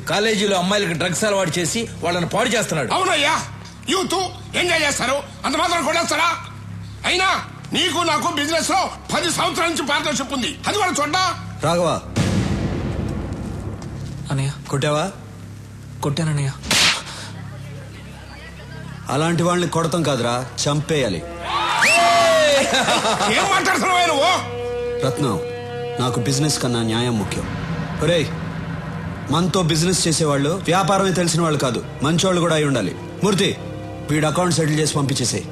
కాలేజీలో అమ్మాయిలకు డ్రగ్స్ అలవాటు చేసి వాళ్ళని పాడు చేస్తున్నాడు. అవునయ్యా, యూత్ ఎంజాయ్ చేస్తారు, అంత మాత్రం కొట్టేస్తారా? అయినా నీకు నాకు బిజినెస్ లో 10 సంవత్సరాల నుంచి పార్ట్నర్షిప్ ఉంది, అది కూడా చూడ్డా. రాఘవ అన్నయ్య కొట్టావా? కొట్టానన్నయ్య. అలాంటి వాళ్ళని కొడతాం కాదురా, చంపేయాలి. ఏం మాట్లాడుతున్నావు నువ్వు? రత్నం, నాకు బిజినెస్ కన్నా న్యాయం ముఖ్యం. ఒరేయ్, మనతో బిజినెస్ చేసేవాళ్ళు వ్యాపారమే తెలిసిన వాళ్ళు కాదు, మంచోళ్ళు కూడా అయి ఉండాలి. మూర్తి, వీడు అకౌంట్ సెటిల్ చేసి పంపించేసేయ్.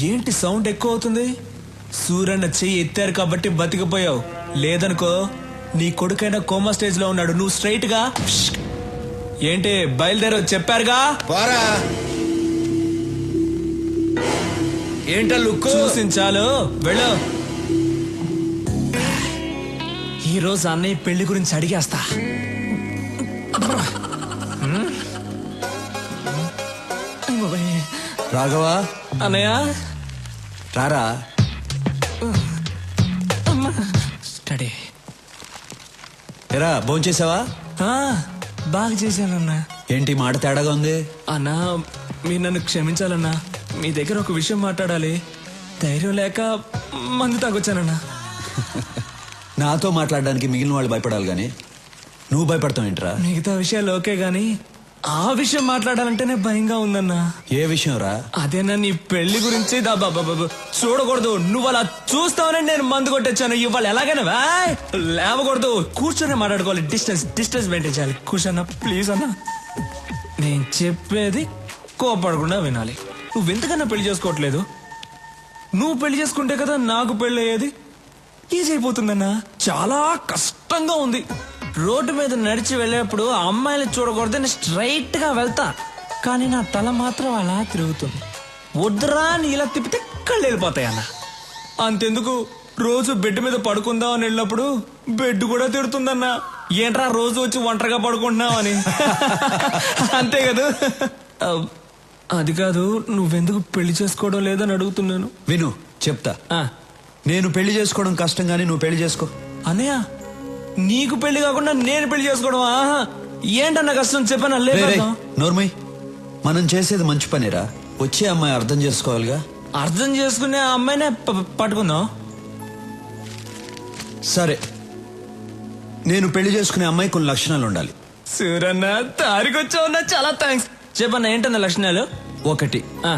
ఏంటి సౌండ్ ఎక్కువ అవుతుంది? సూరన్న చెయ్యి ఎత్తారు కాబట్టి బతికిపోయావు, లేదనుకో నీ కొడుకైనా కోమా స్టేజ్ లో ఉన్నాడు. నువ్వు స్ట్రైట్ గా ఏంటి బయలుదేరో చెప్పారుగా. పోరా. ఏంటా లుక్? చూసించాలు, వెళ్ళు. ఈ రోజు అన్నయ్య పెళ్లి గురించి అడిగేస్తా. రాఘవ అన్నయ్య రారా. స్టడీ ఎరా, భోంచేసావా? బాగా చేశానన్నా. ఏంటి మాట తేడాగా ఉంది? అన్నా, మీరు నన్ను క్షమించాలన్నా. మీ దగ్గర ఒక విషయం మాట్లాడాలి. ధైర్యం లేక మందు తాగొచ్చానన్నా. నాతో మాట్లాడడానికి మిగిలిన వాళ్ళు భయపడాలి గాని నువ్వు భయపడతావు ఏంట్రా? మిగతా విషయాలు ఓకే గాని ఆ విషయం మాట్లాడాలంటేనే భయంగా ఉందన్నా. ఏ విషయం రా? అదేనా నీ పెళ్లి గురించి. చూడకూడదు, నువ్వు అలా చూస్తావని నేను మందు కొట్టొచ్చాను. ఇవాళ ఎలాగైనా లేవకూడదు, కూర్చొని మాట్లాడుకోవాలి. డిస్టెన్స్ మెయింటైన్ చేయాలి. కూర్చోన్నా ప్లీజ్ అన్నా. నేను చెప్పేది కోపడకుండా వినాలి. నువ్వు ఎంతకన్నా పెళ్లి చేసుకోవట్లేదు. నువ్వు పెళ్లి చేసుకుంటే కదా నాకు పెళ్లి అయ్యేది. ఈజీ అయిపోతుందన్నా. చాలా కష్టంగా ఉంది. రోడ్డు మీద నడిచి వెళ్ళేప్పుడు అమ్మాయిని చూడకూడదని స్ట్రైట్ గా వెళ్తా, కానీ నా తల మాత్రం అలా తిరుగుతుంది. వద్దురా అని ఇలా తిప్పితే కళ్ళు వెళ్ళిపోతాయి అన్న. అంతెందుకు, రోజు బెడ్ మీద పడుకుందాం అని వెళ్ళినప్పుడు బెడ్ కూడా తిడుతుందన్నా. ఏంట్రా రోజు వచ్చి ఒంటరిగా పడుకుంటున్నావు అని. అంతే కదా. అది కాదు, నువ్వెందుకు పెళ్లి చేసుకోవడం లేదని అడుగుతున్నాను. విను, చెప్తా. నేను పెళ్లి చేసుకోవడం కష్టం గానీ నువ్వు పెళ్లి చేసుకో. అన్నయ్య, నీకు పెళ్లి కాకుండా నేను పెళ్లి చేసుకోవడం ఏంటన్నా కష్టం చెప్పనా? లేదు నోర్మయ్, మనం చేసేది మంచి పనిరా. వచ్చే అమ్మాయి అర్థం చేసుకోవాలిగా. అర్థం చేసుకునే అమ్మాయినే పట్టుకుందాం. సరే, నేను పెళ్లి చేసుకునే అమ్మాయి కొన్ని లక్షణాలు ఉండాలి. సూరన్న తారికొచ్చావున్నా, చాలా థ్యాంక్స్. చెప్పన్నా ఏంటన్న లక్షణాలు? 1, ఆ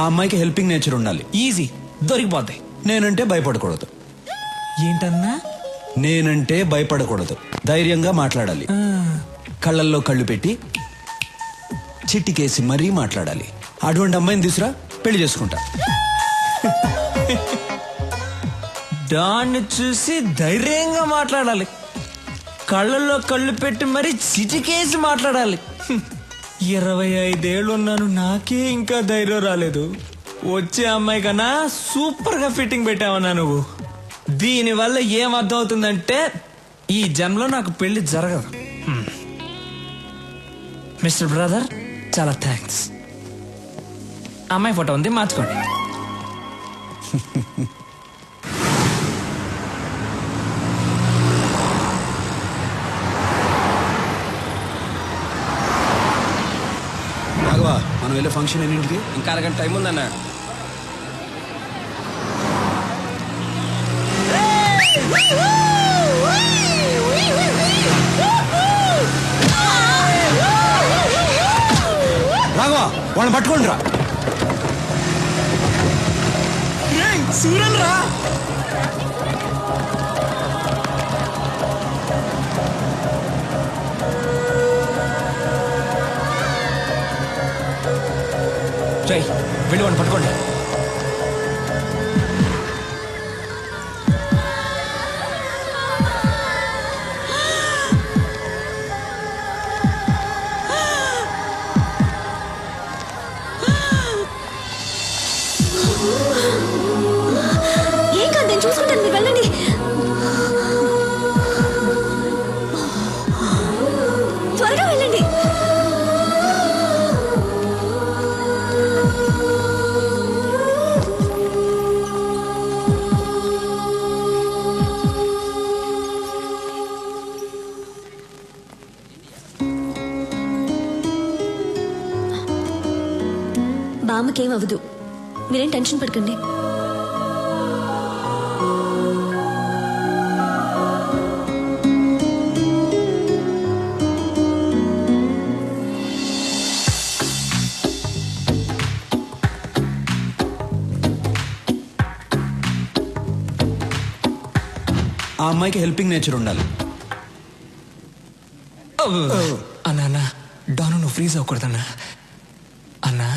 అమ్మాయికి హెల్పింగ్ నేచర్ ఉండాలి. ఈజీ, దొరికిపోతాయి. నేనంటే భయపడకూడదు. ఏంటన్నా? నేనంటే భయపడకూడదు, ధైర్యంగా మాట్లాడాలి. కళ్ళల్లో కళ్ళు పెట్టి చిట్టికేసి మరీ మాట్లాడాలి. అటువంటి అమ్మాయిని తీసురా, పెళ్లి చేసుకుంటా. దాన్ని చూసి ధైర్యంగా మాట్లాడాలి. కళ్ళల్లో కళ్ళు పెట్టి మరీ చిటికేసి మాట్లాడాలి. 25 ఏళ్ళు ఉన్నాను, నాకే ఇంకా ధైర్యం రాలేదు. వచ్చే అమ్మాయి కన్నా సూపర్ గా ఫిట్టింగ్ పెట్టావన్నా నువ్వు. దీనివల్ల ఏం అర్థం అవుతుందంటే ఈ జన్మలో నాకు పెళ్లి జరగదు. మిస్టర్ బ్రదర్, చాలా థ్యాంక్స్. అమ్మాయి ఫోటో ఉంది, మార్చుకోండి. రాఘవా, మనం వెళ్ళే ఫంక్షన్ ఎన్నింటికి? ఇంకా అరగంట టైం ఉందన్నా. రాఘవా, వాళ్ళని పట్టుకోండి రా. సూరన్ రా. వెళ్ళి వాడిని పట్టుకోండి. ఏం కాదు, నేను చూసుకుంటాను, మీరు వెళ్ళండి. త్వరగా వెళ్ళండి. అమ్మకేం అవ్వదు, మీరేం టెన్షన్ పడకండి. ఆ అమ్మాయికి హెల్పింగ్ నేచర్ ఉండాలి. అన్నా అన్నా డాను నువ్వు ఫ్రీజ్ అవ్వకూడదన్నా. అన్నా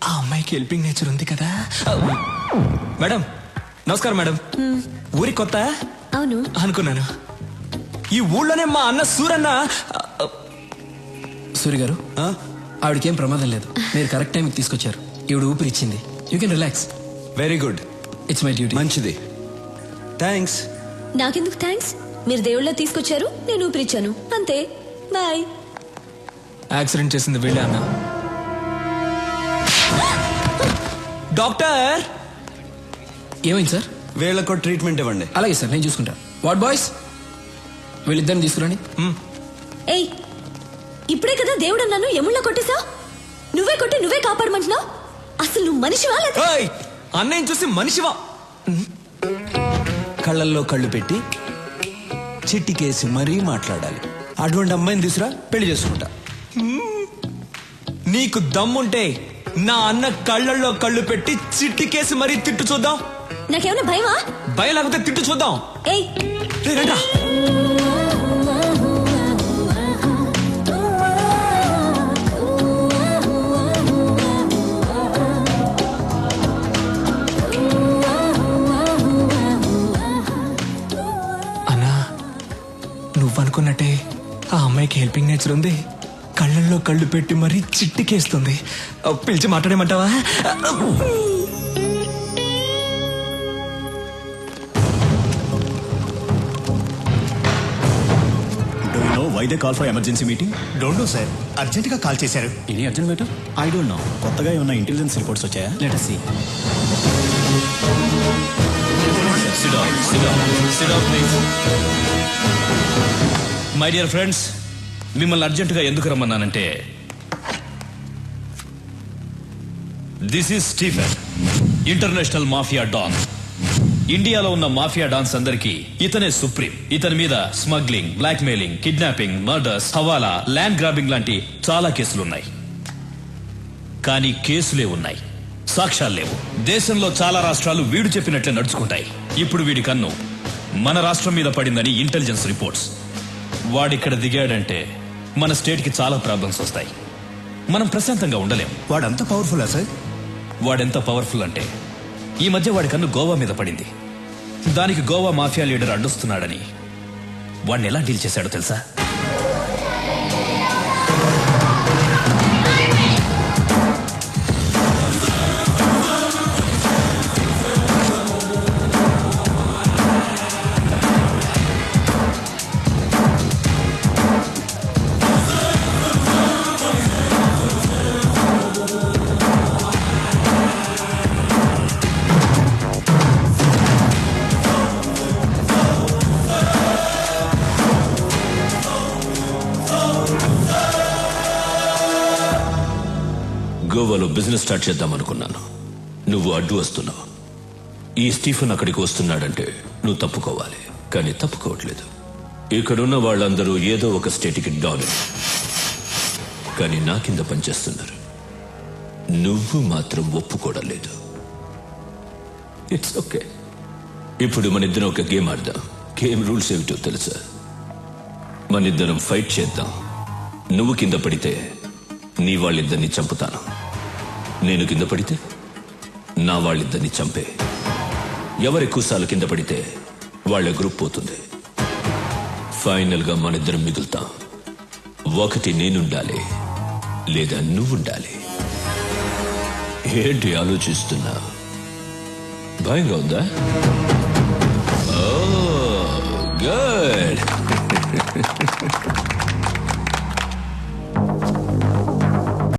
ఆ అమ్మాయికి హెల్పింగ్ నేచర్ ఉంది కదా. మేడం నమస్కారం మేడం. ఊరి కొత్త అవును అనుకున్నాను. ఈ ఊళ్ళోనే మా అన్న సూరన్న. సూరి గారు, ఆ? ఆవిడకేం ప్రమాదం లేదు. మీరు కరెక్ట్ టైంకి తీసుకొచ్చారు. ఈవిడ ఊపిరిచ్చింది. You can relax. Very good, it's my duty. మంచిది, థ్యాంక్స్. నాకెందుకు థ్యాంక్స్? మీరు దేవుళ్ళ తీసుకొచ్చారు, నేను ఊపిరిచ్చాను, అంతే. బాయ్. యాక్సిడెంట్ చేసింది వీళ్ళే అన్న. డాక్టర్ ఏమైంది సార్? వీళ్ళకు ట్రీట్మెంట్ ఇవ్వండి. అలాగే సార్, నేను చూసుకుంటా. వాట్ బాయ్స్, వీళ్ళిద్దరిని తీసుకురండి. ఏయ్, ఇప్పుడే కదా దేవుడు అన్నాను, ఎముళ్ళ కొట్టేసా? నువ్వే కొట్టి నువ్వే కాపాడమంటున్నావు. అసలు నువ్వు మనిషివా లేదా? ఏయ్, అన్నయ్యని చూసి మనిషివా? కళ్ళల్లో కళ్ళు పెట్టి చిట్టికేసి మరీ మాట్లాడాలి. అటువంటి అమ్మాయిని తీసురా, పెళ్లి చేసుకుంటా. నీకు దమ్ముంటే నా అన్న కళ్ళల్లో కళ్ళు పెట్టి చిట్టికేసి మరీ తిట్టు చూద్దాం. నాకేమైనా భయమా? భయం లేకపోతే తిట్టు చూద్దాం. ఏయ్, రేయ్, రండ్రా. అన్నా నువ్వనుకున్నట్టే ఆ అమ్మాయికి హెల్పింగ్ నేచర్ ఉంది. కళ్ళల్లో కళ్ళు పెట్టి మరీ చిట్టికేస్తుంది. పిలిచి మాట్లాడేమంటావా? Why they call for emergency meeting? Don't know, sir. అర్జెంటుగా కాల్ చేశారు. Any urgent matter? I don't know. కొత్తగా ఏమైనా ఇంటెలిజెన్స్ రిపోర్ట్స్ వచ్చాయా? Let us see. Sit down, please. My dear friends, మిమ్మల్ని అర్జెంటుగా ఎందుకు రమ్మన్నానంటే, this is Stephen, international mafia don. ఇండియాలో ఉన్న మాఫియా డాన్స్ అందరికీ ఇతనే సుప్రీం. ఇతని మీద smuggling, blackmailing, kidnapping, murders, hawala, land grabbing లాంటి చాలా కేసులున్నాయి. కానీ కేసులే ఉన్నాయి, సాక్ష్యాలు లేవు. దేశంలో చాలా రాష్ట్రాలు వీడు చెప్పినట్లే నడుచుకుంటాయి. ఇప్పుడు వీడి కన్ను మన రాష్ట్రం మీద పడిందని ఇంటెలిజెన్స్ రిపోర్ట్స్. వాడిక్కడ దిగాడంటే మన స్టేట్ కి చాలా ప్రాబ్లమ్స్ వస్తాయి. మనం ప్రశాంతంగా ఉండలేం. వాడంత పవర్ఫుల్లా సార్? వాడెంత పవర్ఫుల్ అంటే, ఈ మధ్య వాడి కన్ను గోవా మీద పడింది. దానికి గోవా మాఫియా లీడర్ అడ్డొస్తున్నాడని వాడిని ఎలా డీల్ చేశాడో తెలుసా? గోవాలో బిజినెస్ స్టార్ట్ చేద్దాం అనుకున్నాను. నువ్వు అడ్డు వస్తున్నావు. ఈ స్టీఫెన్ అక్కడికి వస్తున్నాడంటే నువ్వు తప్పుకోవాలి. కానీ తప్పుకోవట్లేదు. ఇక్కడున్న వాళ్ళందరూ ఏదో ఒక స్టేట్కి డాన్, కానీ నా కింద పనిచేస్తున్నారు. నువ్వు మాత్రం ఒప్పుకోవడం లేదు. It's okay. ఇప్పుడు మన ఇద్దరం ఒక గేమ్ ఆడదాం. గేమ్ రూల్స్ ఏమిటో తెలుసా? మన ఇద్దరం ఫైట్ చేద్దాం. నువ్వు కింద పడితే నీ వాళ్ళిద్దరిని చంపుతాను. నేను కింద పడితే నా వాళ్ళిద్దరిని చంపే. ఎవరెక్కువసార్లు కింద పడితే వాళ్ళ గ్రూప్ పోతుంది. ఫైనల్ గా మనిద్దరం మిగులుతాం. ఒకటి నేనుండాలి, లేదా నువ్వుండాలి. ఏంటి ఆలోచిస్తున్నా? భయంగా ఉందా? ఓ గుడ్.